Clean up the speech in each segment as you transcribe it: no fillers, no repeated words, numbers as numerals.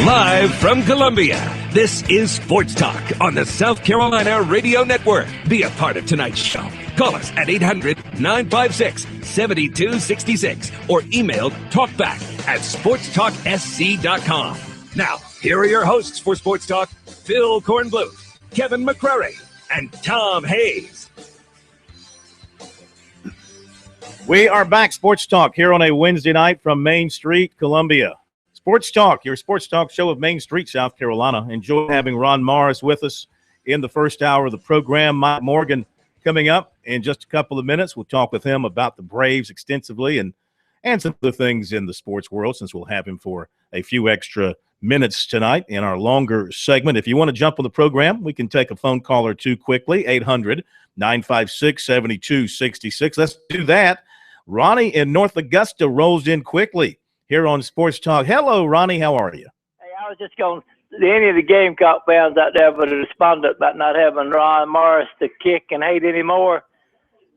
Live from Columbia, this is Sports Talk on the South Carolina Radio Network. Be a part of tonight's show. Call us at 800-956-7266 or email talkback@sportstalksc.com. Now, here are your hosts for Sports Talk, Phil Kornbluth, Kevin McCrary, and Tom Hayes. We are back, Sports Talk, here on a Wednesday night from Main Street, Columbia. Sports Talk, your Sports Talk show of Main Street, South Carolina. Enjoy having Ron Morris with us in the first hour of the program. Mike Morgan coming up in just a couple of minutes. We'll talk with him about the Braves extensively and some other things in the sports world, since we'll have him for a few extra minutes tonight in our longer segment. If you want to jump on the program, we can take a phone call or two quickly, 800-956-7266. Let's do that. Ronnie in North Augusta rolls in quickly here on Sports Talk. Hello, Ronnie. How are you? Hey, I was just going to any of the Gamecock fans out there but responded about not having Ron Morris to kick and hate anymore.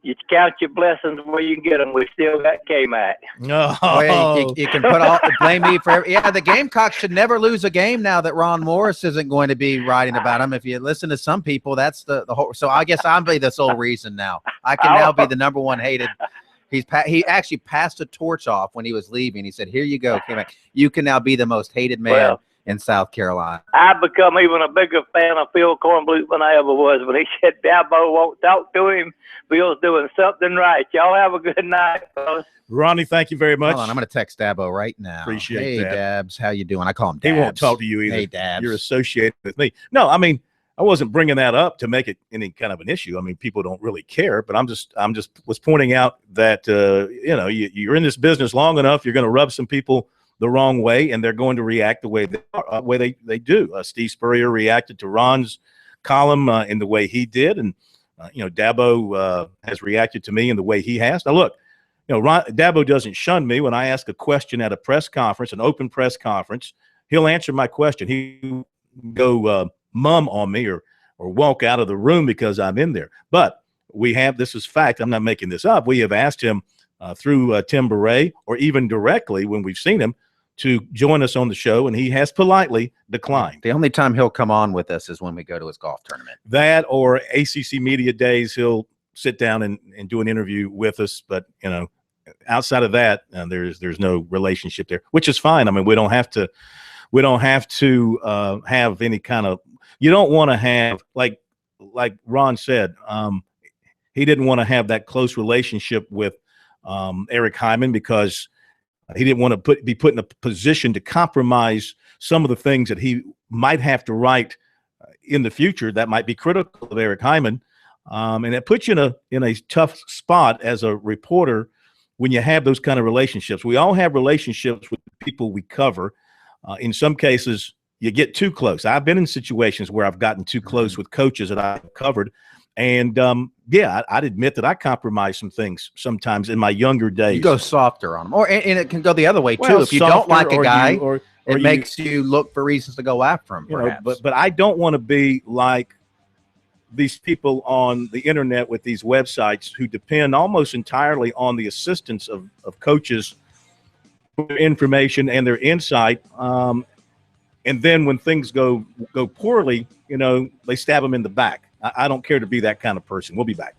You count your blessings where you can get them. We still got K-Mac. No. Well, you can put all blame me for every. Yeah, the Gamecocks should never lose a game now that Ron Morris isn't going to be writing about them. If you listen to some people, that's the whole. So I guess I'll be the sole reason now. I can now be the number one hated. He actually passed a torch off when he was leaving. He said, "Here you go, K-Mac. You can now be the most hated man in South Carolina." I've become even a bigger fan of Phil Kornbluth than I ever was when he said Dabo won't talk to him. Phil's doing something right. Y'all have a good night, fellas. Ronnie, thank you very much. Hold on, I'm going to text Dabo right now. Appreciate that. Hey, Dabs, how you doing? I call him Dabs. He won't talk to you either. Hey, Dabs. You're associated with me. No, I mean, I wasn't bringing that up to make it any kind of an issue. I mean, people don't really care, but I'm just was pointing out that you're in this business long enough, you're going to rub some people the wrong way, and they're going to react the way they do. Steve Spurrier reacted to Ron's column in the way he did, and Dabo has reacted to me in the way he has. Now, look, Dabo doesn't shun me when I ask a question at a press conference, an open press conference. He'll answer my question. He'll go mum on me or walk out of the room because I'm in there. But this is fact. I'm not making this up. We have asked him through Tim Beret or even directly when we've seen him to join us on the show, and he has politely declined. The only time he'll come on with us is when we go to his golf tournament. That or ACC Media Days, he'll sit down and do an interview with us. But, outside of that, there's no relationship there, which is fine. I mean, we don't have to have any kind of – you don't want to have, like Ron said, he didn't want to have that close relationship with Eric Hyman because he didn't want to be put in a position to compromise some of the things that he might have to write in the future that might be critical of Eric Hyman. And it puts you in a tough spot as a reporter when you have those kind of relationships. We all have relationships with people we cover. In some cases, you get too close. I've been in situations where I've gotten too close with coaches that I've covered. And, I'd admit that I compromise some things sometimes in my younger days. You go softer on them. And it can go the other way, too. If you don't like a guy, it makes you look for reasons to go after him, perhaps. But I don't want to be like these people on the internet with these websites who depend almost entirely on the assistance of coaches for information and their insight. And then when things go poorly, they stab them in the back. I don't care to be that kind of person. We'll be back.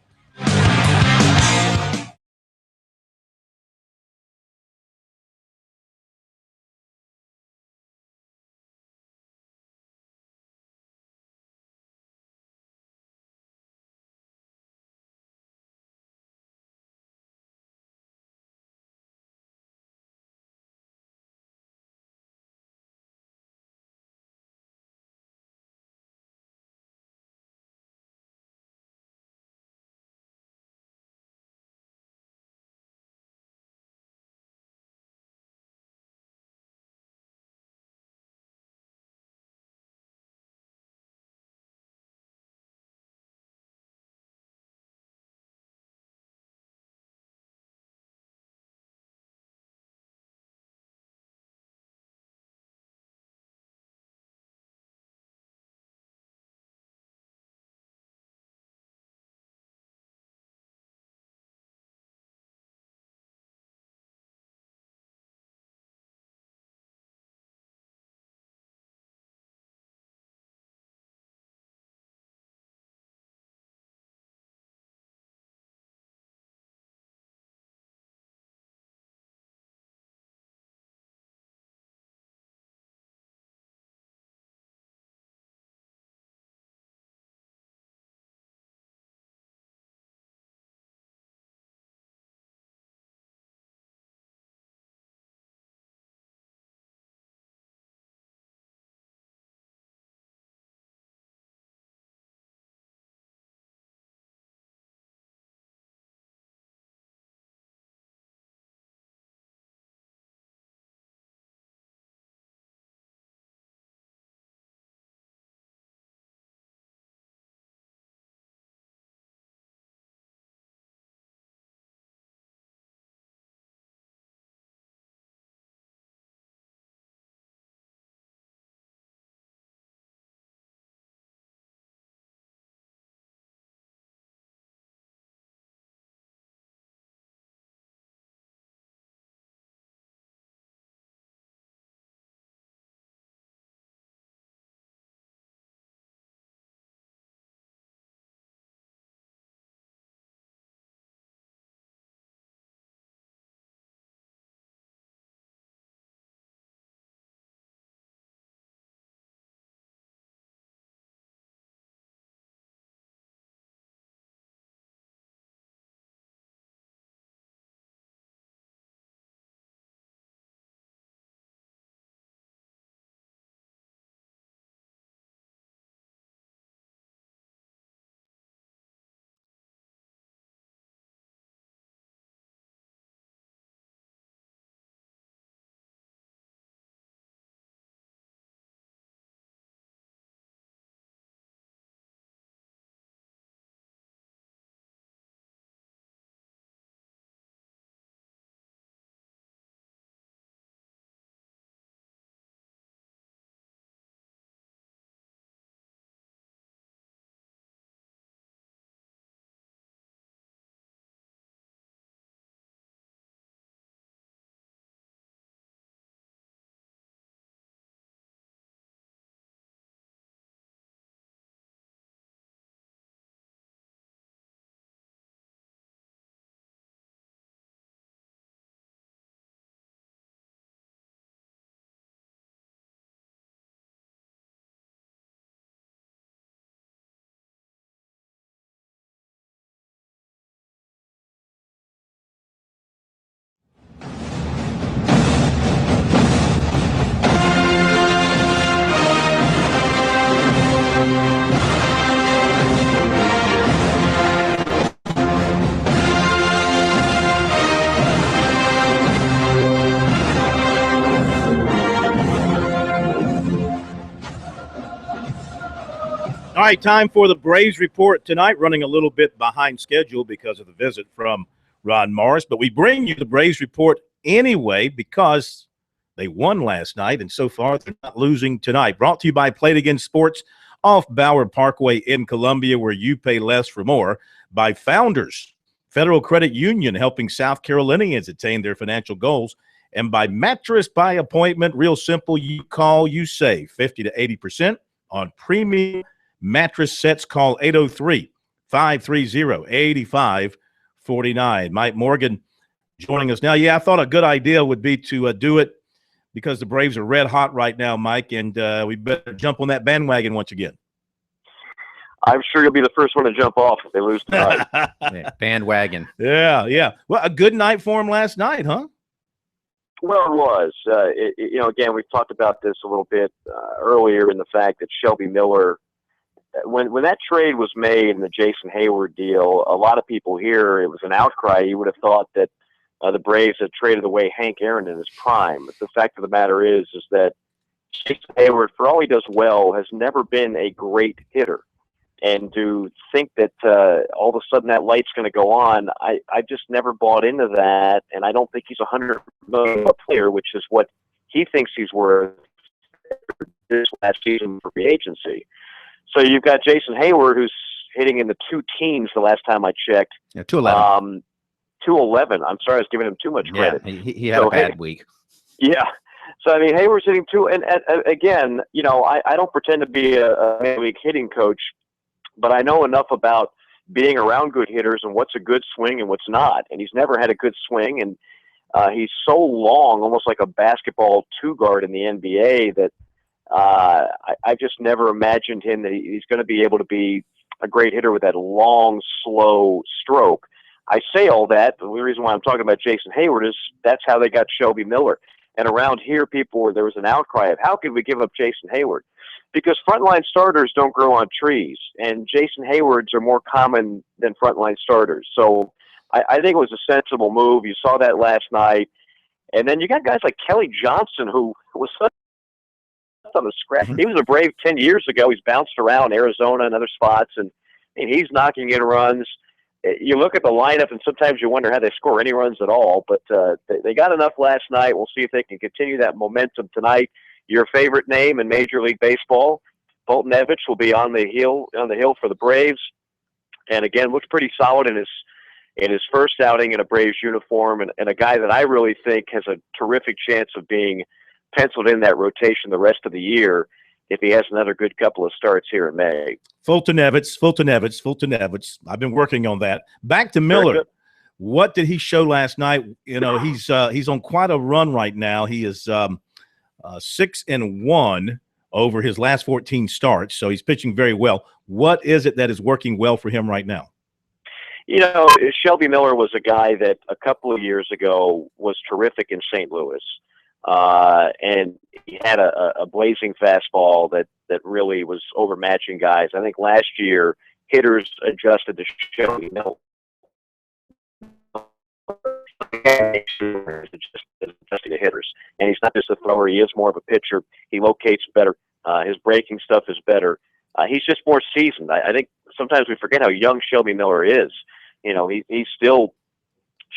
All right, time for the Braves report tonight, running a little bit behind schedule because of the visit from Ron Morris. But we bring you the Braves report anyway because they won last night, and so far they're not losing tonight. Brought to you by Play It Again Sports off Ballard Parkway in Columbia, where you pay less for more. By Founders Federal Credit Union, helping South Carolinians attain their financial goals. And by Mattress by Appointment, real simple, you call, you save 50 to 80% on premium mattress sets. Call 803-530-8549. Mike Morgan joining us now. Yeah, I thought a good idea would be to do it because the Braves are red hot right now, Mike, and we better jump on that bandwagon once again. I'm sure you'll be the first one to jump off if they lose tonight. Yeah, bandwagon. Yeah. Well, a good night for him last night, huh? Well, it was. Again, we've talked about this a little bit earlier in the fact that Shelby Miller, when that trade was made in the Jason Hayward deal, a lot of people here, it was an outcry. You would have thought that the Braves had traded away Hank Aaron in his prime. But the fact of the matter is that Jason Hayward, for all he does well, has never been a great hitter. And to think that all of a sudden that light's going to go on, I just never bought into that. And I don't think he's a $100 million player, which is what he thinks he's worth this last season for free agency. So you've got Jason Hayward, who's hitting in the two teens the last time I checked. Yeah, 211. 211. I'm sorry, I was giving him too much credit. Yeah, he had a bad week. Yeah. So, I mean, Hayward's hitting two. And again, I don't pretend to be a major league hitting coach, but I know enough about being around good hitters and what's a good swing and what's not. And he's never had a good swing. And he's so long, almost like a basketball two guard in the NBA, that I just never imagined him that he's going to be able to be a great hitter with that long, slow stroke. I say all that, but the reason why I'm talking about Jason Hayward is that's how they got Shelby Miller. And around here, there was an outcry of how could we give up Jason Hayward? Because frontline starters don't grow on trees, and Jason Haywards are more common than frontline starters. So I think it was a sensible move. You saw that last night. And then you got guys like Kelly Johnson, who was such on the scratch. He was a Brave 10 years ago. He's bounced around Arizona and other spots, and he's knocking in runs. You look at the lineup, and sometimes you wonder how they score any runs at all. But they got enough last night. We'll see if they can continue that momentum tonight. Your favorite name in Major League Baseball, Boltynewicz, will be on the hill for the Braves, and again looks pretty solid in his first outing in a Braves uniform, and a guy that I really think has a terrific chance of being penciled in that rotation the rest of the year if he has another good couple of starts here in May. Foltynewicz. I've been working on that. Back to Miller. What did he show last night? He's on quite a run right now. He is 6-1 over his last 14 starts, so he's pitching very well. What is it that is working well for him right now? Shelby Miller was a guy that a couple of years ago was terrific in St. Louis, and he had a blazing fastball that really was overmatching guys. I think last year hitters adjusted to Shelby Miller. Just adjusting to hitters, and he's not just a thrower. He is more of a pitcher. He locates better. His breaking stuff is better. He's just more seasoned. I think sometimes we forget how young Shelby Miller is. He's still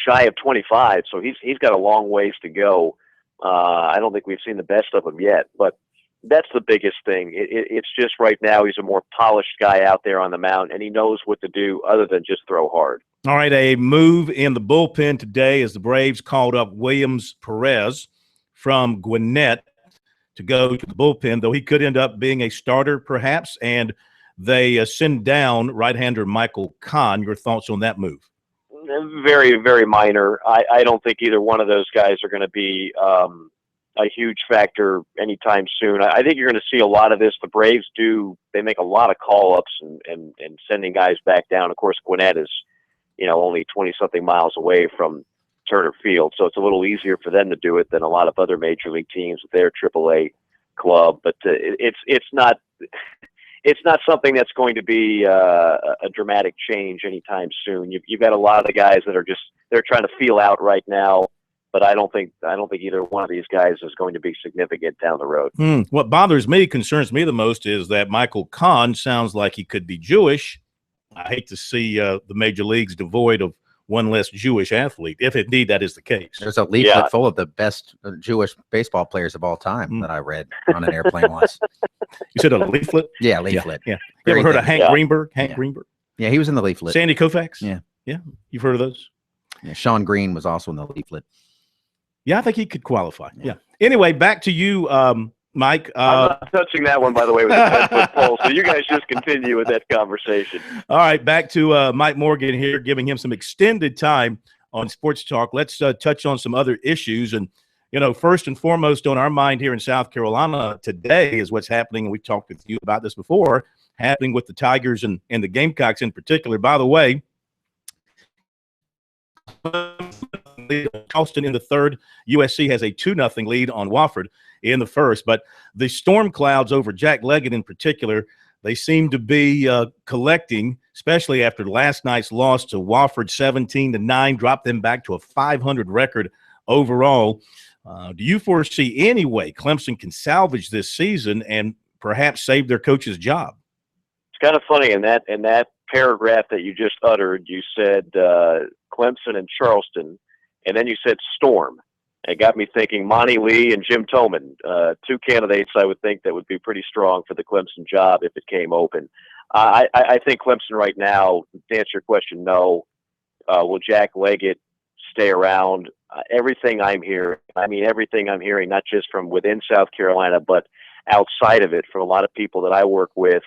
shy of 25, so he's got a long ways to go. I don't think we've seen the best of him yet, but that's the biggest thing. It's just right now he's a more polished guy out there on the mound, and he knows what to do other than just throw hard. All right, a move in the bullpen today as the Braves called up Williams Perez from Gwinnett to go to the bullpen, though he could end up being a starter perhaps, and they send down right-hander Michael Kahn. Your thoughts on that move? Very, very minor. I don't think either one of those guys are going to be a huge factor anytime soon. I think you're going to see a lot of this. The Braves they make a lot of call-ups and sending guys back down. Of course, Gwinnett is only 20-something miles away from Turner Field, so it's a little easier for them to do it than a lot of other major league teams with their AAA club. But it's not something that's going to be a dramatic change anytime soon. You've got a lot of the guys that they're trying to feel out right now. but I don't think either one of these guys is going to be significant down the road. What concerns me the most is that Michael Kahn sounds like he could be Jewish. I hate to see the major leagues devoid of one less Jewish athlete, if indeed that is the case. There's a leaflet full of the best Jewish baseball players of all time that I read on an airplane once. You said a leaflet? Yeah, leaflet. Yeah. You ever heard of Hank Greenberg? Greenberg? Yeah, he was in the leaflet. Sandy Koufax? Yeah. Yeah. You've heard of those? Yeah, Sean Green was also in the leaflet. Yeah, I think he could qualify. Yeah. Anyway, back to you, Mike. I'm not touching that one, by the way, with the 10-foot pole. So you guys just continue with that conversation. All right, back to Mike Morgan here, giving him some extended time on Sports Talk. Let's touch on some other issues. And, first and foremost on our mind here in South Carolina today is what's happening, and we've talked with you about this before, happening with the Tigers and the Gamecocks in particular. By the way, Charleston in the third. USC has a 2-0 lead on Wofford in the first. But the storm clouds over Jack Leggett in particular, they seem to be collecting, especially after last night's loss to Wofford 17-9, dropped them back to a 500 record overall. Do you foresee any way Clemson can salvage this season and perhaps save their coach's job? It's kind of funny in that paragraph that you just uttered, you said Clemson and Charleston, and then you said storm. It got me thinking Monty Lee and Jim Toman, two candidates I would think that would be pretty strong for the Clemson job if it came open. I think Clemson right now, to answer your question, no. Will Jack Leggett stay around? Everything I'm hearing, not just from within South Carolina, but outside of it, from a lot of people that I work with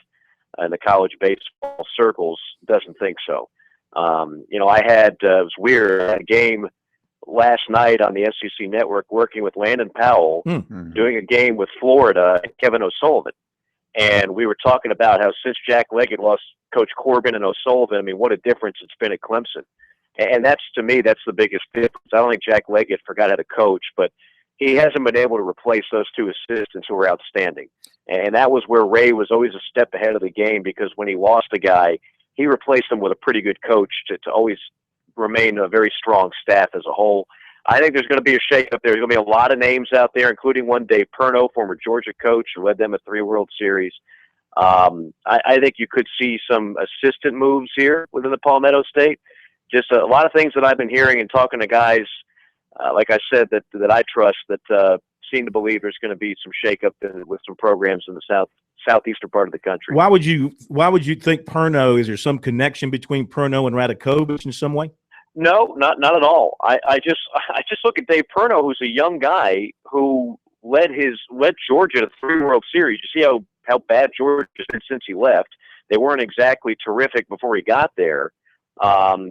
in the college baseball circles, doesn't think so. It was weird, I had a game last night on the SEC network working with Landon Powell, doing a game with Florida and Kevin O'Sullivan. And we were talking about how since Jack Leggett lost Coach Corbin and O'Sullivan, what a difference it's been at Clemson. And that's, to me, that's the biggest difference. I don't think Jack Leggett forgot how to coach, but he hasn't been able to replace those two assistants who were outstanding. And that was where Ray was always a step ahead of the game, because when he lost a guy, he replaced him with a pretty good coach to always remain a very strong staff as a whole. I think there's going to be a shake-up there. There's going to be a lot of names out there, including one Dave Perno, former Georgia coach who led them to 3 World Series. I think you could see some assistant moves here within the Palmetto State. Just a lot of things that I've been hearing and talking to guys, like I said, that I trust, that seem to believe there's going to be some shake-up with some programs in the southeastern part of the country. Why would you think Perno? Is there some connection between Perno and Radakovich in some way? No, not at all. I just look at Dave Perno, who's a young guy who led Georgia to 3 World Series. You see how bad Georgia's been since he left. They weren't exactly terrific before he got there.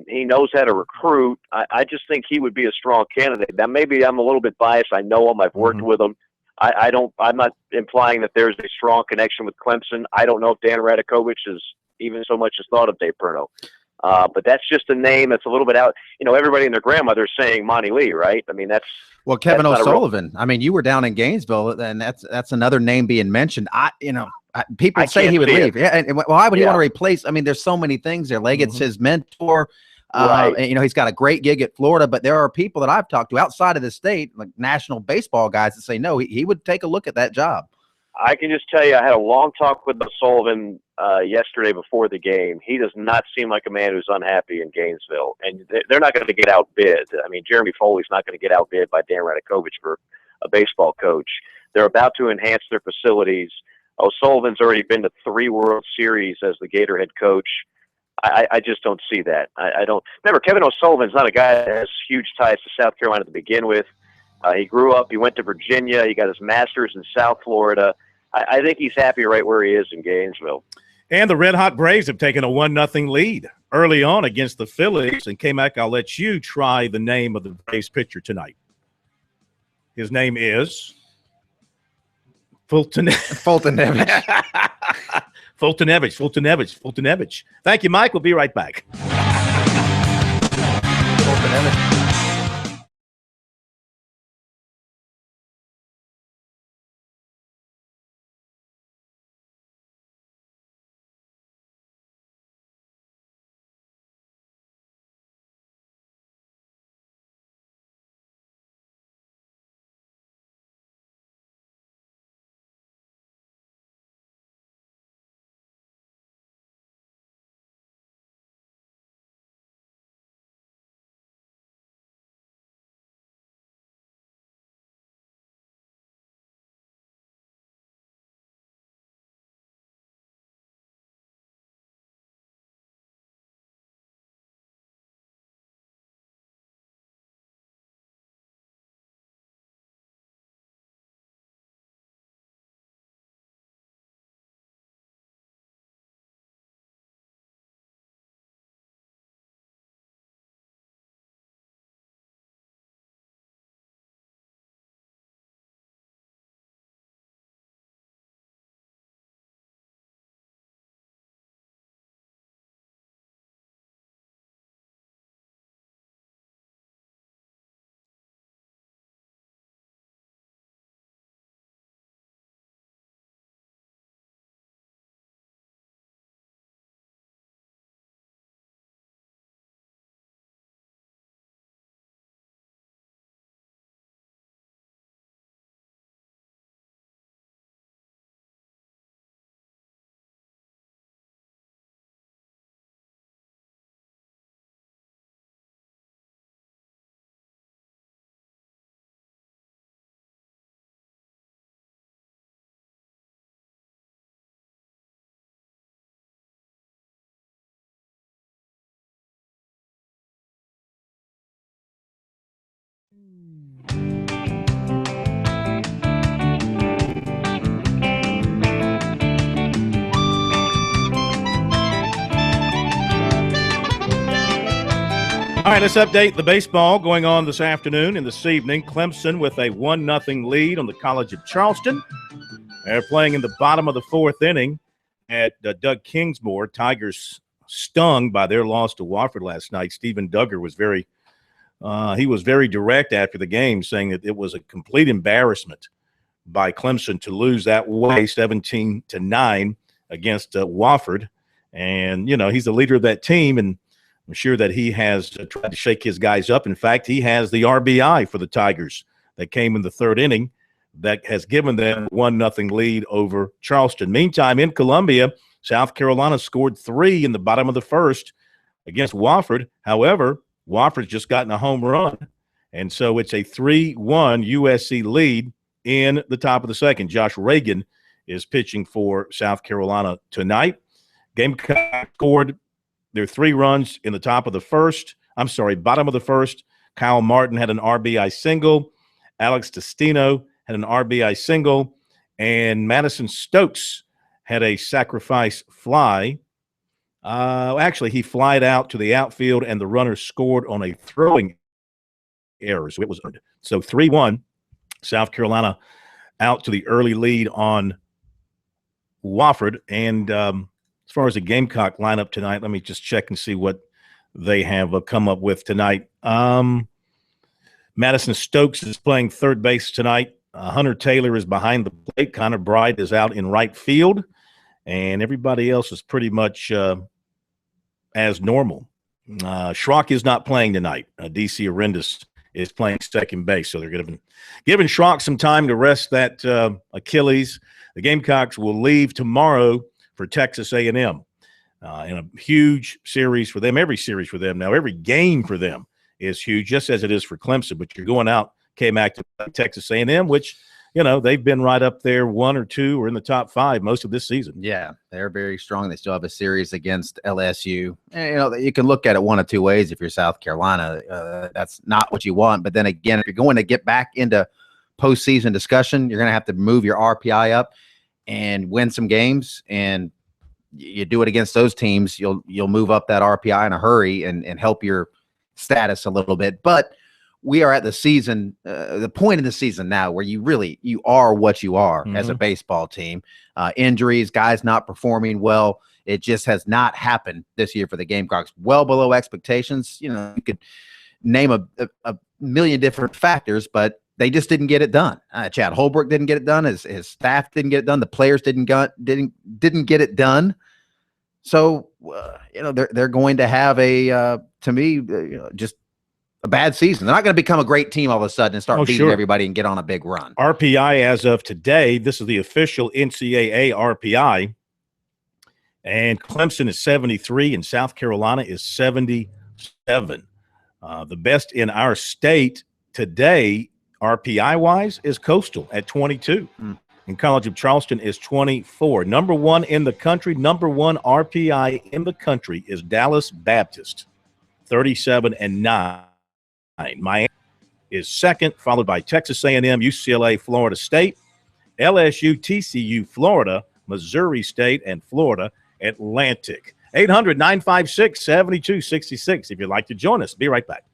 He knows how to recruit. I just think he would be a strong candidate. Now, maybe I'm a little bit biased. I know him. I've worked with him. I'm not implying that there's a strong connection with Clemson. I don't know if Dan Radakovich is even so much as thought of Dave Perno. But that's just a name that's a little bit out. Everybody and their grandmother is saying Monty Lee, right? Kevin O'Sullivan. You were down in Gainesville, and that's another name being mentioned. People say he would leave. Yeah, and why would he want to replace? There's so many things there. Leggett's his mentor. Right. And, he's got a great gig at Florida, but there are people that I've talked to outside of the state, like national baseball guys, that say no, he would take a look at that job. I can just tell you, I had a long talk with O'Sullivan yesterday before the game. He does not seem like a man who's unhappy in Gainesville, and they're not going to get outbid. Jeremy Foley's not going to get outbid by Dan Radakovich for a baseball coach. They're about to enhance their facilities. O'Sullivan's already been to 3 World Series as the Gator head coach. I just don't see that. I don't. Remember, Kevin O'Sullivan's not a guy that has huge ties to South Carolina to begin with. He grew up. He went to Virginia. He got his master's in South Florida. I think he's happy right where he is in Gainesville. And the Red Hot Braves have taken a 1-0 lead early on against the Phillies. And K-Mac, I'll let you try the name of the Braves pitcher tonight. His name is Fultonevich. Fultonevich. Thank you, Mike. We'll be right back. Fultonevich. All right, let's update the baseball going on this afternoon and this evening. Clemson with a 1-0 lead on the College of Charleston. They're playing in the bottom of the fourth inning at Doug Kingsmore. Tigers stung by their loss to Wofford last night. Stephen Duggar was very direct after the game, saying that it was a complete embarrassment by Clemson to lose that way, 17-9 against Wofford. And, you know, he's the leader of that team, and I'm sure that he has tried to shake his guys up. In fact, he has the RBI for the Tigers that came in the third inning that has given them 1-0 lead over Charleston. Meantime, in Columbia, South Carolina scored 3 in the bottom of the first against Wofford. However, Wofford's just gotten a home run, and so it's a 3-1 USC lead in the top of the second. Josh Reagan is pitching for South Carolina tonight. Gamecock scored their 3 runs in the bottom of the first. Kyle Martin had an RBI single. Alex Testino had an RBI single. And Madison Stokes had a sacrifice fly. Actually, he flied out to the outfield, and the runner scored on a throwing error. So it was earned. So 3-1, South Carolina out to the early lead on Wofford. And as far as the Gamecock lineup tonight, let me just check and see what they have come up with tonight. Madison Stokes is playing third base tonight. Hunter Taylor is behind the plate. Connor Bright is out in right field. And everybody else is pretty much as normal. Schrock is not playing tonight. DC Arendis is playing second base. So they're giving Schrock some time to rest that Achilles. The Gamecocks will leave tomorrow for Texas A&M in a huge series for them. Every series for them now, every game for them is huge, just as it is for Clemson. But you're going out, K-Mac, to Texas A&M, which, you know, they've been right up there 1 or 2 or in the top 5 most of this season. Yeah, they're very strong. They still have a series against LSU. And, you know, you can look at it one of two ways. If you're South Carolina, that's not what you want. But then again, if you're going to get back into postseason discussion, you're going to have to move your RPI up and win some games. And you do it against those teams, you'll move up that RPI in a hurry and help your status a little bit. But we are at the season, the point in the season now where you are what you are as a baseball team. Injuries, guys not performing well. It just has not happened this year for the Gamecocks. Well below expectations. You know, you could name a million different factors, but they just didn't get it done. Chad Holbrook didn't get it done. His staff didn't get it done. The players didn't get it done. So you know, they're going to have to me, just a bad season. They're not going to become a great team all of a sudden and start beating everybody and get on a big run. RPI as of today, this is the official NCAA RPI, and Clemson is 73 and South Carolina is 77. The best in our state today, RPI-wise, is Coastal at 22. And College of Charleston is 24. Number 1 in the country, number 1 RPI in the country is Dallas Baptist, 37-9. Miami is second, followed by Texas A&M, UCLA, Florida State, LSU, TCU, Florida, Missouri State, and Florida Atlantic. 800-956-7266 if you'd like to join us. Be right back.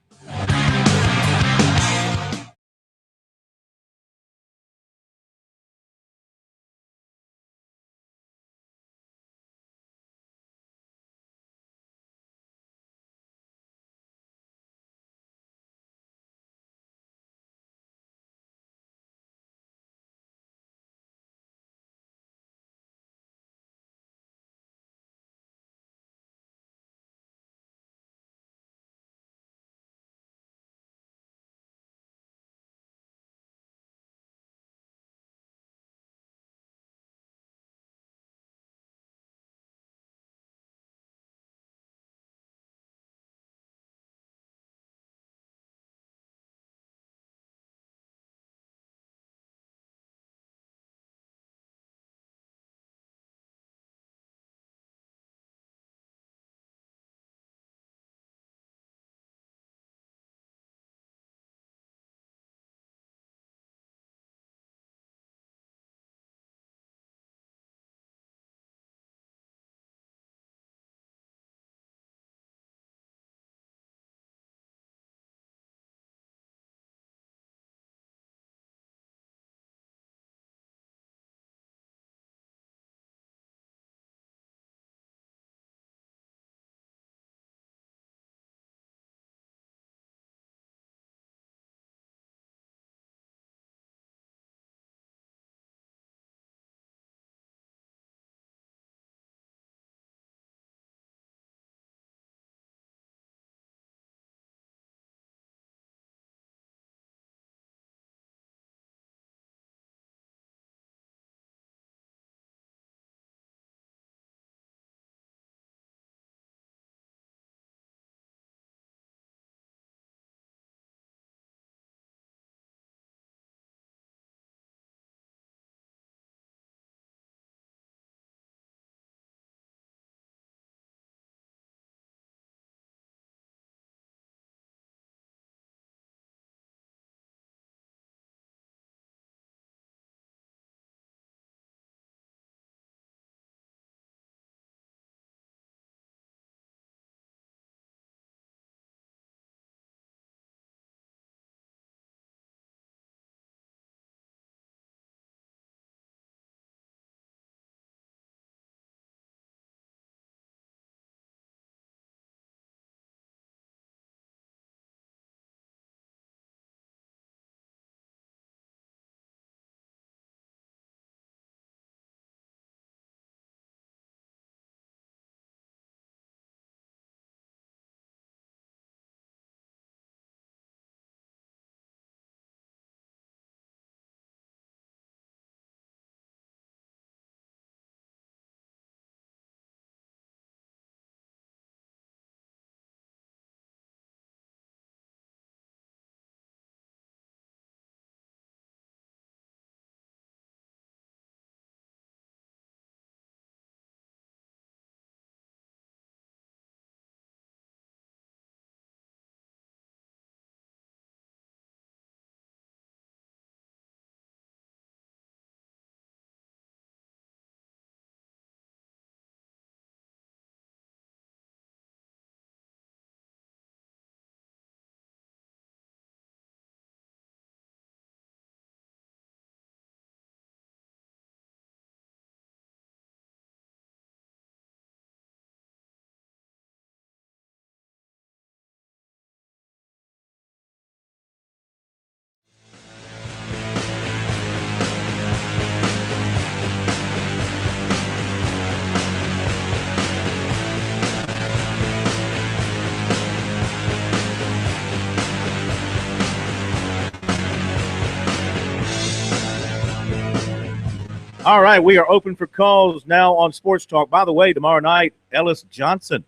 All right, we are open for calls now on Sports Talk. By the way, tomorrow night, Ellis Johnson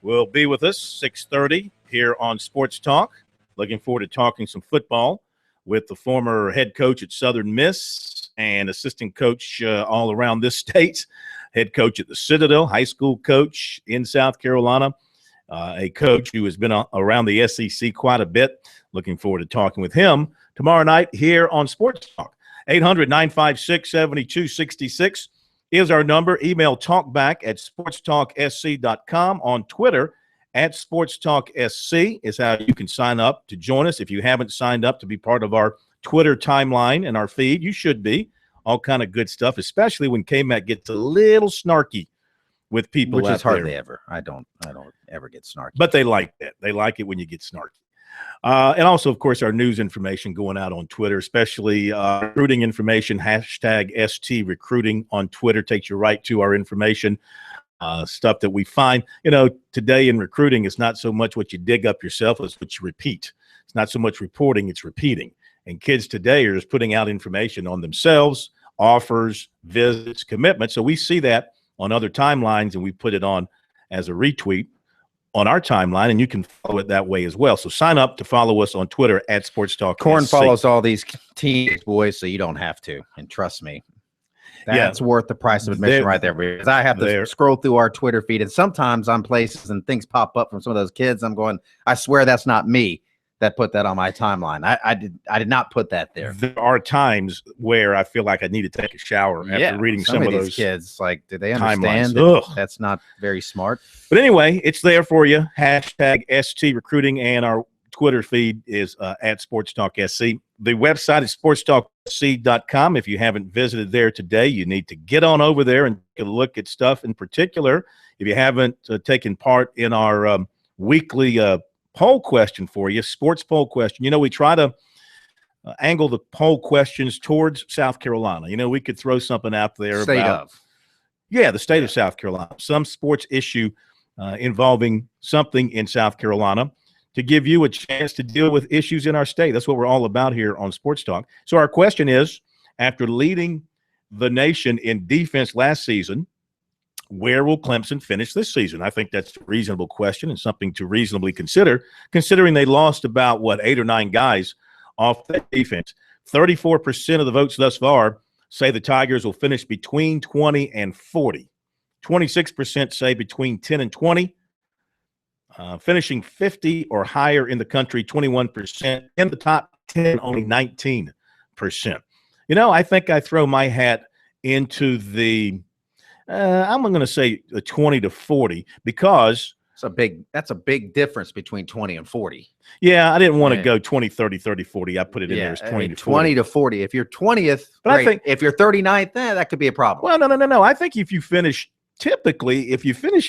will be with us, 6:30 here on Sports Talk. Looking forward to talking some football with the former head coach at Southern Miss and assistant coach all around this state, head coach at the Citadel, high school coach in South Carolina, a coach who has been around the SEC quite a bit. Looking forward to talking with him tomorrow night here on Sports Talk. 800-956-7266 is our number. Email talkback@sportstalksc.com. On Twitter, @SportsTalkSC is how you can sign up to join us. If you haven't signed up to be part of our Twitter timeline and our feed, you should be. All kind of good stuff, especially when K-Mac gets a little snarky with people Which out is hardly there. ever. I don't ever get snarky. But they like that. They like it when you get snarky. And also, of course, our news information going out on Twitter, especially recruiting information, #ST recruiting on Twitter takes you right to our information, stuff that we find. You know, today in recruiting, it's not so much what you dig up yourself, it's what you repeat. It's not so much reporting, it's repeating. And kids today are just putting out information on themselves, offers, visits, commitments. So we see that on other timelines, and we put it on as a retweet on our timeline, and you can follow it that way as well. So sign up to follow us on Twitter @SportsTalk. Corn follows all these teams, boys, so you don't have to. And trust me, that's worth the price of admission right there. Because I have to scroll through our Twitter feed, and sometimes I'm places and things pop up from some of those kids. I'm going, I swear that's not me that put that on my timeline. I did not put that there. There are times where I feel like I need to take a shower after reading some of those these kids. Like, do they understand that's not very smart? But anyway, it's there for you. #ST recruiting, and our Twitter feed is @SportsTalkSC. The website is sportstalksc.com. If you haven't visited there today, you need to get on over there and take a look at stuff. In particular, if you haven't taken part in our weekly poll question for you, sports poll question. You know, we try to angle the poll questions towards South Carolina. You know, we could throw something out there the state of South Carolina, some sports issue involving something in South Carolina to give you a chance to deal with issues in our state. That's what we're all about here on Sports Talk. So our question is, after leading the nation in defense last season, where will Clemson finish this season? I think that's a reasonable question and something to reasonably consider, considering they lost about, 8 or 9 guys off that defense. 34% of the votes thus far say the Tigers will finish between 20 and 40. 26% say between 10 and 20. Finishing 50 or higher in the country, 21%. In the top 10, only 19%. You know, I think I throw my hat into the I'm going to say 20 to 40 because that's a big difference between 20 and 40. Yeah, I didn't want to go 20, 30, 30, 40. I put it in there as 20 to 40. 20 to 40. If you're 20th, but great. I think if you're 39th, that could be a problem. Well, no. I think if you finish in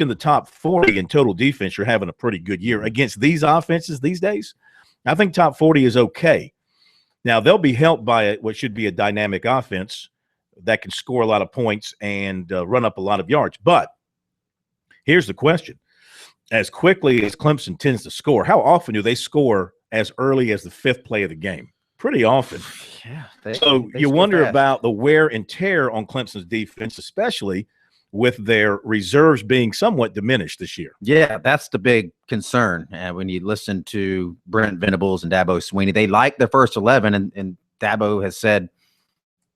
the top 40 in total defense, you're having a pretty good year against these offenses these days. I think top 40 is okay. Now, they'll be helped by what should be a dynamic offense that can score a lot of points and run up a lot of yards. But here's the question. As quickly as Clemson tends to score, how often do they score as early as the 5th play of the game? Pretty often. Yeah. So you wonder about the wear and tear on Clemson's defense, especially with their reserves being somewhat diminished this year. Yeah, that's the big concern. And when you listen to Brent Venables and Dabo Swinney, they like their first 11, and Dabo has said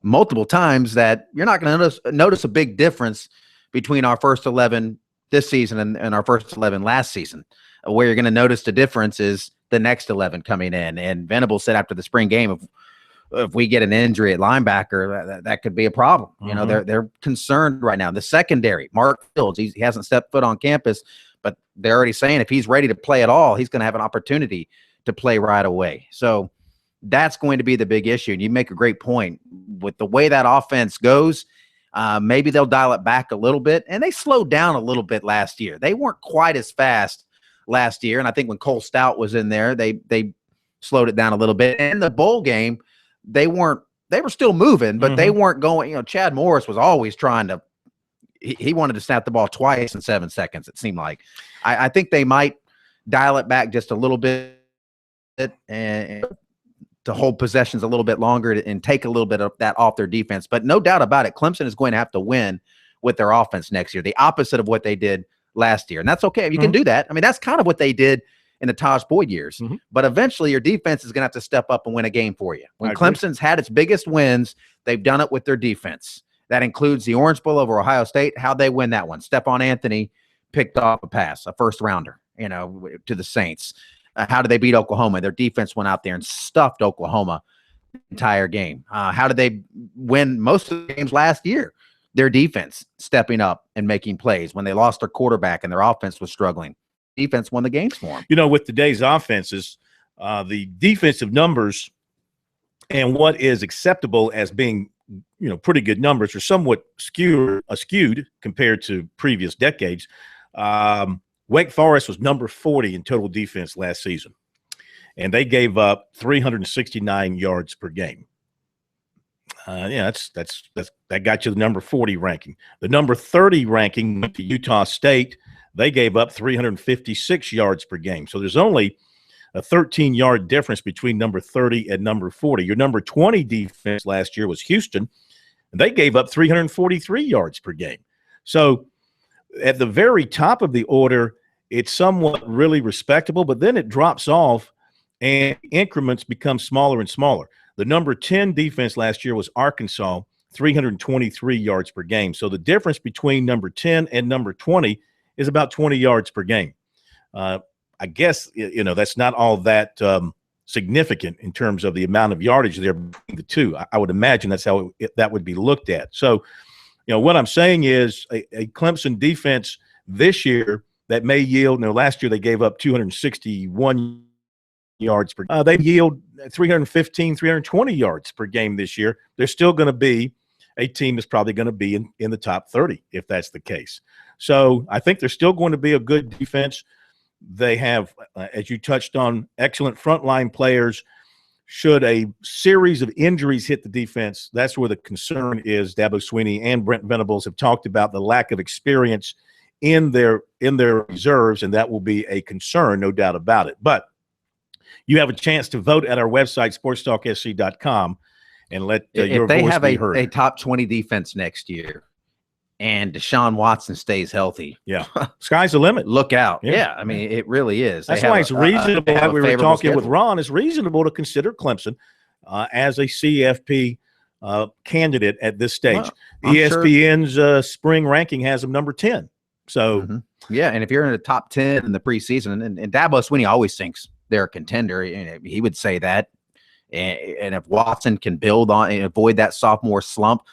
multiple times that you're not going to notice a big difference between our first 11 this season and our first 11 last season. Where you're going to notice the difference is the next 11 coming in. And Venables said after the spring game, if we get an injury at linebacker, that could be a problem. You know, they're concerned right now. The secondary, Mark Fields, he hasn't stepped foot on campus, but they're already saying if he's ready to play at all, he's going to have an opportunity to play right away. So that's going to be the big issue. And you make a great point. With the way that offense goes, maybe they'll dial it back a little bit. And they slowed down a little bit last year. They weren't quite as fast last year. And I think when Cole Stout was in there, they slowed it down a little bit. And the bowl game, they were still moving, but they weren't going. You know, Chad Morris was always trying to he wanted to snap the ball twice in 7 seconds, it seemed like. I think they might dial it back just a little bit and to hold possessions a little bit longer and take a little bit of that off their defense. But no doubt about it, Clemson is going to have to win with their offense next year, the opposite of what they did last year. And that's okay. You can do that. I mean, that's kind of what they did in the Taj Boyd years. But eventually your defense is going to have to step up and win a game for you. When Clemson's had its biggest wins, they've done it with their defense. That includes the Orange Bowl over Ohio State. How'd they win that one? Stephon Anthony picked off a pass, a first rounder, to the Saints. How did they beat Oklahoma? Their defense went out there and stuffed Oklahoma the entire game. How did they win most of the games last year? Their defense stepping up and making plays when they lost their quarterback and their offense was struggling. Defense won the games for them. With today's offenses, the defensive numbers and what is acceptable as being, pretty good numbers are somewhat skewed compared to previous decades. Wake Forest was number 40 in total defense last season, and they gave up 369 yards per game. That got you the number 40 ranking. The number 30 ranking went to Utah State. They gave up 356 yards per game. So there's only a 13-yard difference between number 30 and number 40. Your number 20 defense last year was Houston, and they gave up 343 yards per game. So at the very top of the order, it's somewhat really respectable, but then it drops off and increments become smaller and smaller. The number 10 defense last year was Arkansas, 323 yards per game. So the difference between number 10 and number 20 is about 20 yards per game. I guess, that's not all that significant in terms of the amount of yardage there between the two. I would imagine that's how that would be looked at. So, what I'm saying is a Clemson defense this year that may yield, last year they gave up 261 yards per game. They yield 315, 320 yards per game this year. They're still going to be a team that's probably going to be in the top 30 if that's the case. So I think they're still going to be a good defense. They have, as you touched on, excellent frontline players. Should a series of injuries hit the defense, that's where the concern is. Dabo Swinney and Brent Venables have talked about the lack of experience in their reserves, and that will be a concern, no doubt about it. But you have a chance to vote at our website, sportstalksc.com, and let your voice be heard. If they have a top 20 defense next year and Deshaun Watson stays healthy, sky's the limit. Look out. Yeah, I mean, it really is. That's why it's reasonable, like we were talking with Ron, it's reasonable to consider Clemson as a CFP candidate at this stage. Well, ESPN's spring ranking has them number 10. So, yeah, and if you're in the top 10 in the preseason, and Dabo Swinney always thinks they're a contender, he would say that. And if Watson can build on and avoid that sophomore slump,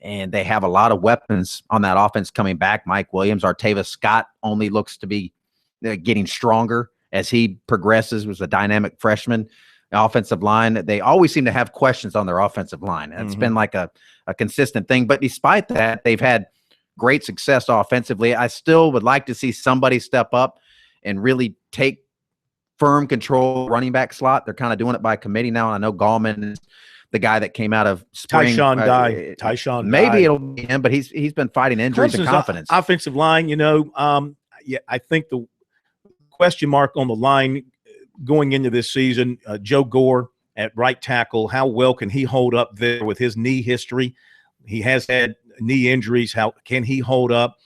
and they have a lot of weapons on that offense coming back, Mike Williams, Artavis Scott only looks to be getting stronger as he progresses, was a dynamic freshman. The offensive line, they always seem to have questions on their offensive line. It's been like a consistent thing. But despite that, they've had great success offensively. I still would like to see somebody step up and really take firm control running back slot. They're kind of doing it by committee now. And I know Gallman is the guy that came out of spring. Tyshawn maybe it'll be him, but he's been fighting injuries and confidence. Offensive line, I think the question mark on the line going into this season, Joe Gore at right tackle, how well can he hold up there with his knee history? He has had knee injuries. How can he hold up?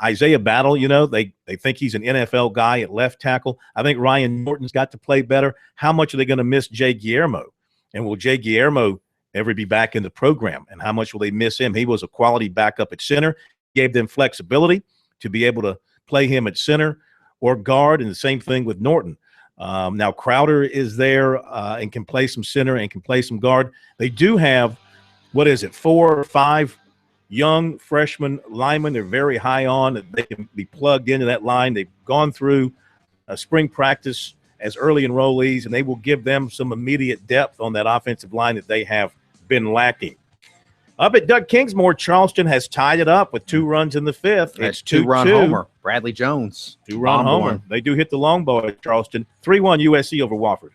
Isaiah Battle, they think he's an NFL guy at left tackle. I think Ryan Norton's got to play better. How much are they going to miss Jay Guillermo? And will Jay Guillermo ever be back in the program? And how much will they miss him? He was a quality backup at center, gave them flexibility to be able to play him at center or guard, and the same thing with Norton. Now Crowder is there and can play some center and can play some guard. They do have, 4 or 5 young freshman linemen they're very high on, that they can be plugged into that line. They've gone through a spring practice as early enrollees, and they will give them some immediate depth on that offensive line that they have been lacking. Up at Doug Kingsmore, Charleston has tied it up with 2 runs in the 5th. It's 2-run homer. Bradley Jones. 2-run homer. They do hit the long ball at Charleston. 3-1 USC over Wofford.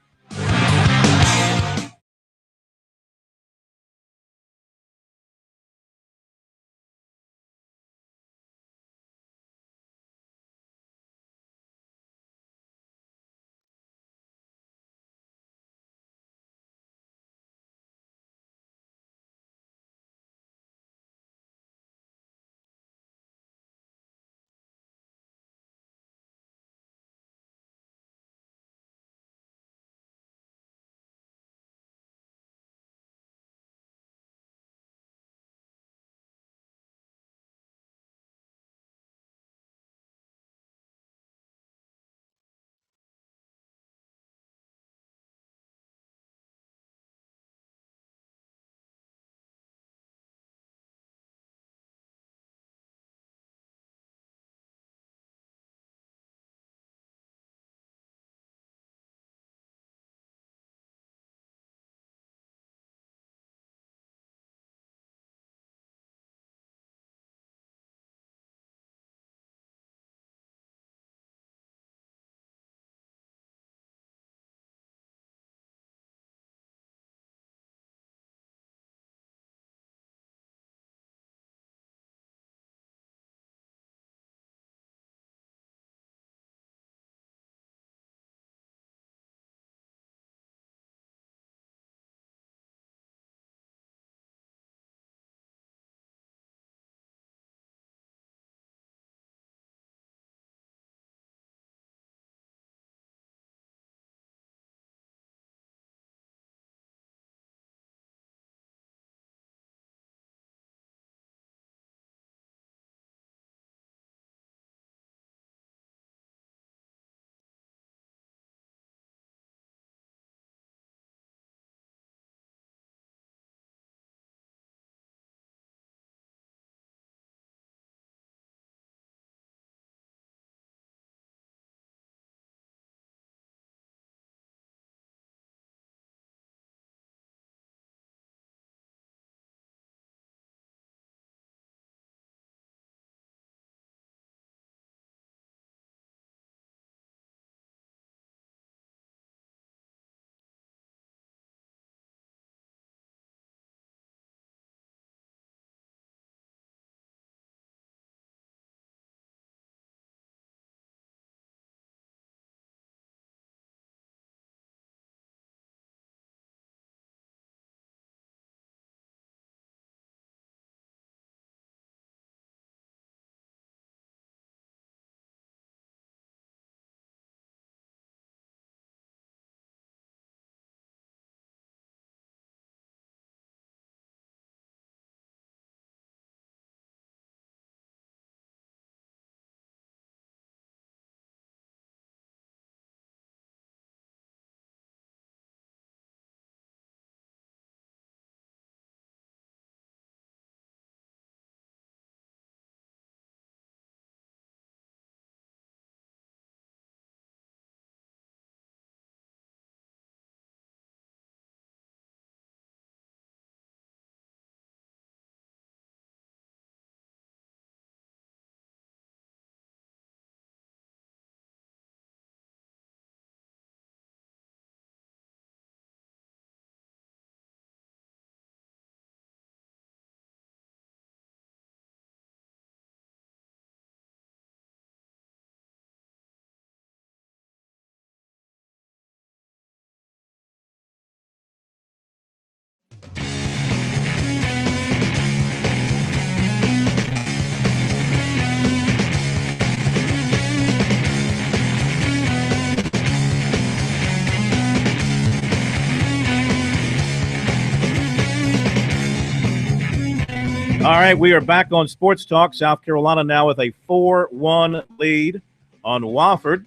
All right, we are back on Sports Talk. South Carolina now with a 4-1 lead on Wofford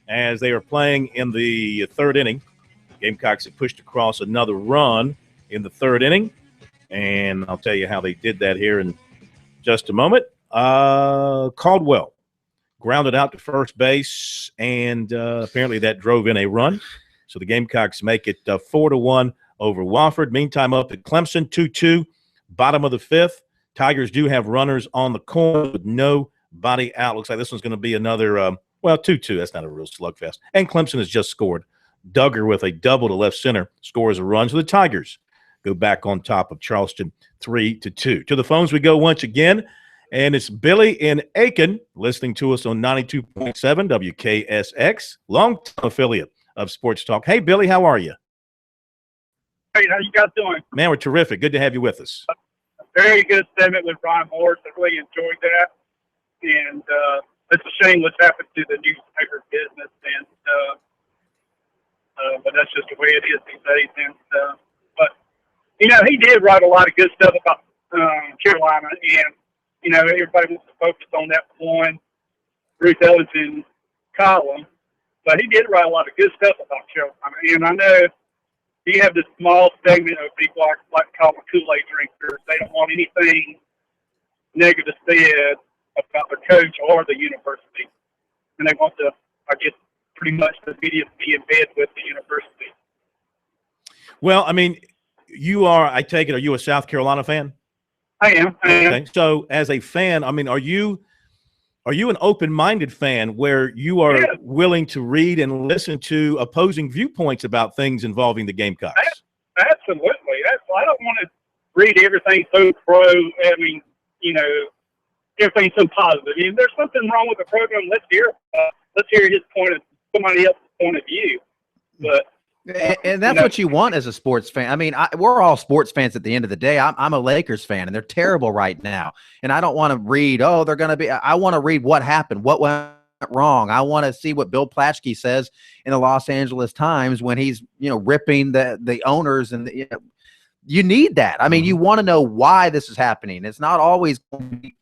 as they are playing in the third inning. Gamecocks have pushed across another run in the third inning, and I'll tell you how they did that here in just a moment. Caldwell grounded out to first base, and apparently that drove in a run. So the Gamecocks make it 4-1 over Wofford. Meantime, up at Clemson, 2-2, bottom of the fifth. Tigers do have runners on the corner with nobody out. Looks like this one's going to be another, 2-2. That's not a real slugfest. And Clemson has just scored. Duggar with a double to left center scores a run. So the Tigers go back on top of Charleston 3-2. To the phones we go once again. And it's Billy in Aiken listening to us on 92.7 WKSX, longtime affiliate of Sports Talk. Hey, Billy, how are you? Hey, how you guys doing? Man, we're terrific. Good to have you with us. Very good segment with Ron Morris. I really enjoyed that. And it's a shame what's happened to the newspaper business. And but that's just the way it is these days. And but he did write a lot of good stuff about Carolina, and everybody wants to focus on that one Bruce Ellington column, but he did write a lot of good stuff about Carolina. And I know you have this small segment of people like call them Kool-Aid drinkers. They don't want anything negative said about the coach or the university, and they want to, I guess, pretty much the media be in bed with the university. Well, I mean, I take it, are you a South Carolina fan? I am. Okay. So as a fan, I mean, are you an open-minded fan where you are willing to read and listen to opposing viewpoints about things involving the Gamecocks? Absolutely. I don't want to read everything so pro. I mean, everything so positive. If there's something wrong with the program, let's hear his somebody else's point of view. But and that's what you want as a sports fan. I mean, we're all sports fans at the end of the day. I'm a Lakers fan, and they're terrible right now. And I don't want to read, they're going to be – I want to read what happened, what went wrong. I want to see what Bill Plaschke says in the Los Angeles Times when he's, ripping the owners. And you need that. I mean, you want to know why this is happening. It's not always going to be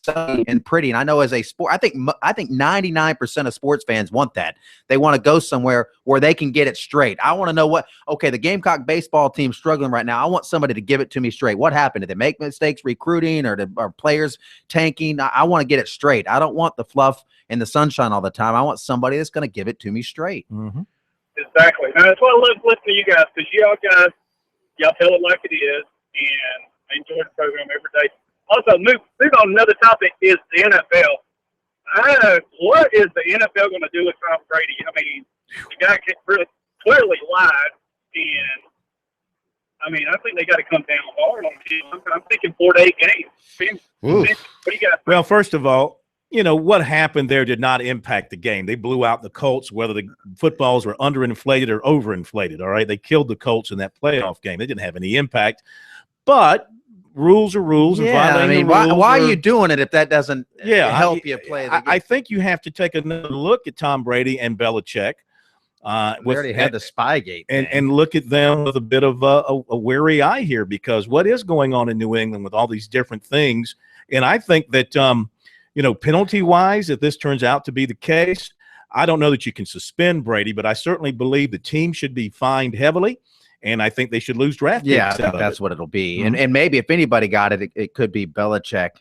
sunny and pretty. And I know as a sport, I think 99% of sports fans want that. They want to go somewhere where they can get it straight. I want to know the Gamecock baseball team's struggling right now. I want somebody to give it to me straight. What happened? Did they make mistakes recruiting or players tanking? I want to get it straight. I don't want the fluff and the sunshine all the time. I want somebody that's going to give it to me straight. Mm-hmm. Exactly. Now, that's why I love listening to you guys, because y'all tell it like it is, and I enjoy the program every day. Also, move on. Another topic is the NFL. What is the NFL going to do with Tom Brady? I mean, the guy really clearly lied, and I mean, I think they got to come down hard on him. I'm thinking 4 to 8 games. What do you got? Well, first of all, what happened there did not impact the game. They blew out the Colts, whether the footballs were underinflated or overinflated. All right, they killed the Colts in that playoff game. They didn't have any impact, but rules are rules. Yeah, I mean, why are you doing it if that doesn't help you play the game? I think you have to take another look at Tom Brady and Belichick. We already had the Spygate and look at them with a bit of a wary eye here, because what is going on in New England with all these different things. And I think that, penalty-wise, if this turns out to be the case, I don't know that you can suspend Brady, but I certainly believe the team should be fined heavily. And I think they should lose draft picks. Yeah, I think that's what it'll be. Mm-hmm. And maybe if anybody got it, it could be Belichick.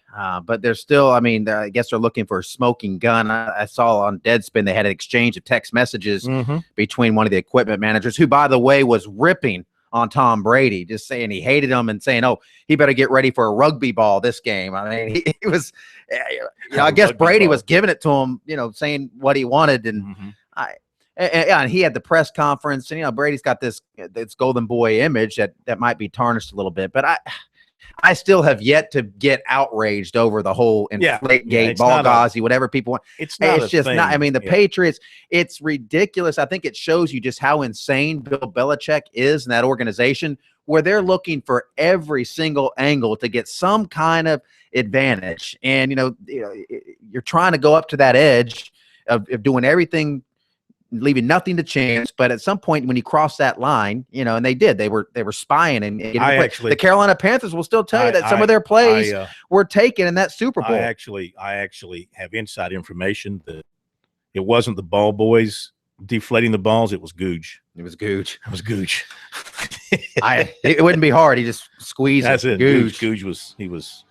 But they're still, I guess they're looking for a smoking gun. I saw on Deadspin they had an exchange of text messages between one of the equipment managers, who, by the way, was ripping on Tom Brady, just saying he hated him and saying, he better get ready for a rugby ball this game. I mean, he was, I guess Brady was giving it to him, saying what he wanted. And and he had the press conference, and Brady's got this golden boy image that might be tarnished a little bit, but I still have yet to get outraged over the whole Inflategate, ball gauzy, whatever people want. It's just not. I mean, the Patriots, it's ridiculous. I think it shows you just how insane Bill Belichick is in that organization, where they're looking for every single angle to get some kind of advantage, and you're trying to go up to that edge of doing everything leaving nothing to chance. But at some point when you cross that line, you know, and they did, they were spying and the Carolina Panthers will still tell you that some of their plays were taken in that Super Bowl. I actually have inside information that it wasn't the ball boys deflating the balls. It was Googe. It was Googe. It wouldn't be hard. He just squeezed. That's it. Googe was.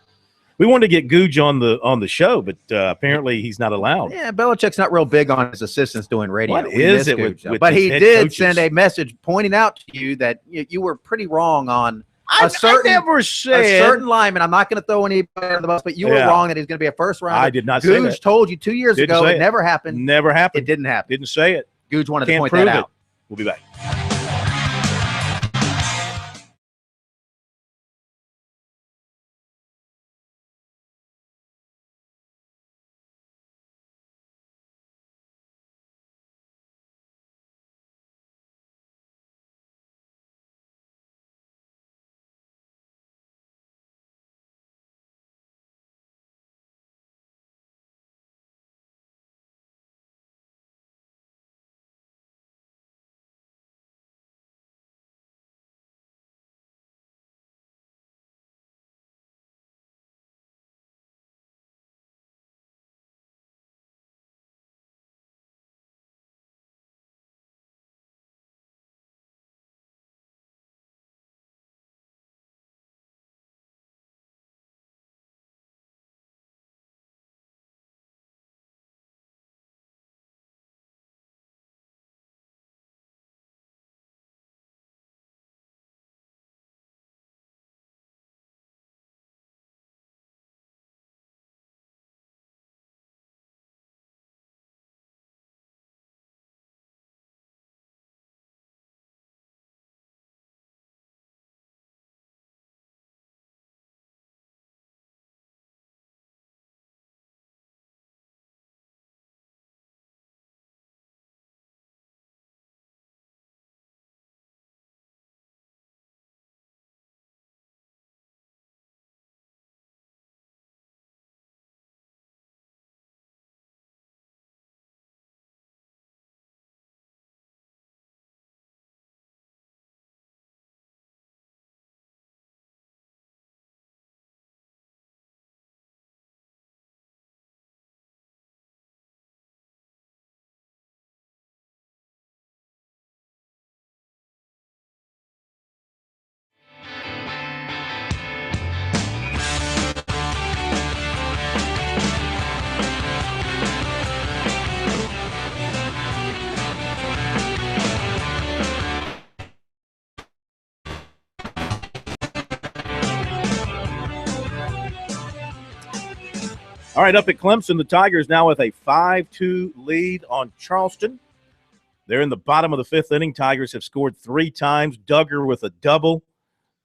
We wanted to get Googe on the show, but apparently he's not allowed. Yeah, Belichick's not real big on his assistants doing radio. What is it with but he did coaches? send a message pointing out to you that you were pretty wrong on I never said a certain lineman. I'm not going to throw anybody under the bus, but you were wrong that he's going to be a first rounder. I did not say that. Googe told you 2 years ago it never happened. Never happened. It didn't happen. Didn't say it. Googe wanted to point that out. We'll be back. All right, up at Clemson, the Tigers now with a 5-2 lead on Charleston. They're in the bottom of the fifth inning. Tigers have scored 3 times. Duggar with a double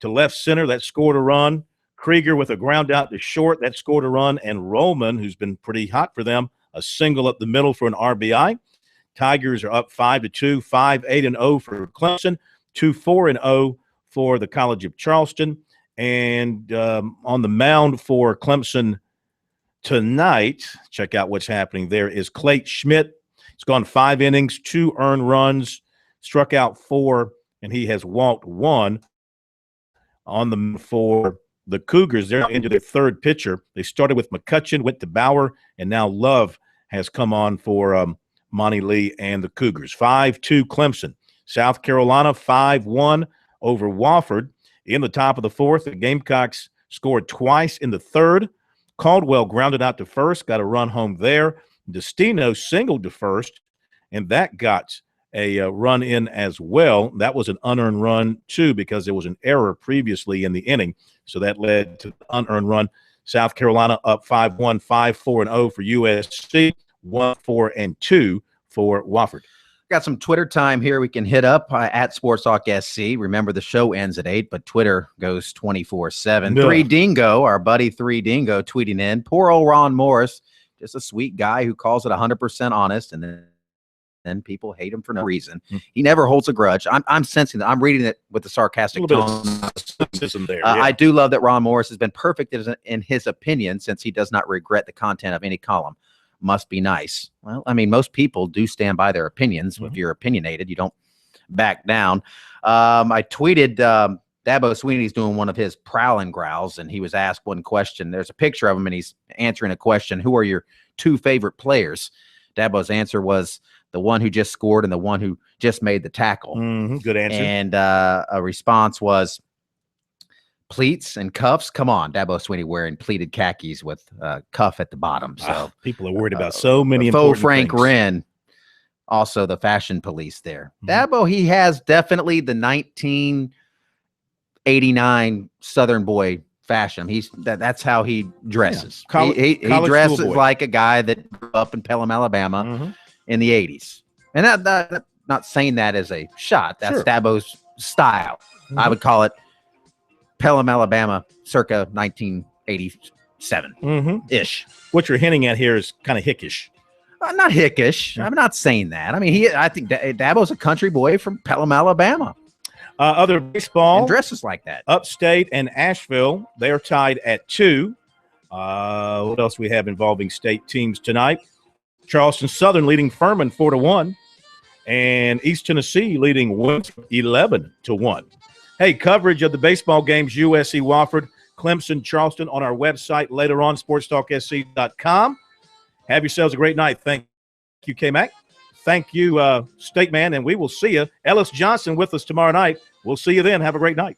to left center. That scored a run. Krieger with a ground out to short. That scored a run. And Rollman, who's been pretty hot for them, a single up the middle for an RBI. Tigers are up 5-2, 5-8-0 for Clemson, 2-4-0 for the College of Charleston. And on the mound for Clemson tonight, check out what's happening there, is Clayton Schmidt. He's gone 5 innings, 2 earned runs, struck out 4, and he has walked 1 on the for the Cougars. They're into their third pitcher. They started with McCutcheon, went to Bauer, and now Love has come on for Monty Lee and the Cougars. 5-2 Clemson. South Carolina 5-1 over Wofford. In the top of the fourth, the Gamecocks scored twice in the third. Caldwell grounded out to first, got a run home there. Destino singled to first, and that got a run in as well. That was an unearned run, too, because there was an error previously in the inning. So that led to the unearned run. South Carolina up 5-1, 5-4-0 for USC, 1-4-2 for Wofford. Got some Twitter time here we can hit up at SportsTalk SC. Remember, the show ends at 8, but Twitter goes 24/7. No. 3 Dingo, our buddy 3 Dingo, tweeting in. Poor old Ron Morris, just a sweet guy who calls it 100% honest, and then people hate him for no reason. He never holds a grudge. I'm sensing that. I'm reading it with the sarcastic tone. There, I do love that Ron Morris has been perfect in his opinion, since he does not regret the content of any column. must be nice. Well, I mean, most people do stand by their opinions. If you're opinionated, you don't back down. I tweeted Dabo Swinney's doing one of his prowl and growls, and he was asked one question. There's a picture of him, and he's answering a question. Who are your 2 favorite players? Dabo's answer was the one who just scored and the one who just made the tackle. Good answer. And a response was pleats and cuffs. Come on, Dabo Swinney wearing pleated khakis with cuff at the bottom. So people are worried about so many faux important Frank things. Wren, also the fashion police there. Dabo, he has definitely the 1989 Southern boy fashion. That's how he dresses. Yeah. He dresses like a guy that grew up in Pelham, Alabama in the 80s. And that not saying that as a shot. That's Dabo's style. I would call it Pelham, Alabama, circa 1987-ish. What you're hinting at here is kind of hickish. Not hickish. I'm not saying that. I mean, I think Dabo's a country boy from Pelham, Alabama. Other baseball. And dresses like that. Upstate and Asheville, they are tied at 2. What else we have involving state teams tonight? Charleston Southern leading Furman 4-1. And East Tennessee leading Winthrop 11-1. Hey, coverage of the baseball games, USC Wofford, Clemson, Charleston on our website later on, sportstalksc.com. Have yourselves a great night. Thank you, K-Mac. Thank you, State Man, and we will see you. Ellis Johnson with us tomorrow night. We'll see you then. Have a great night.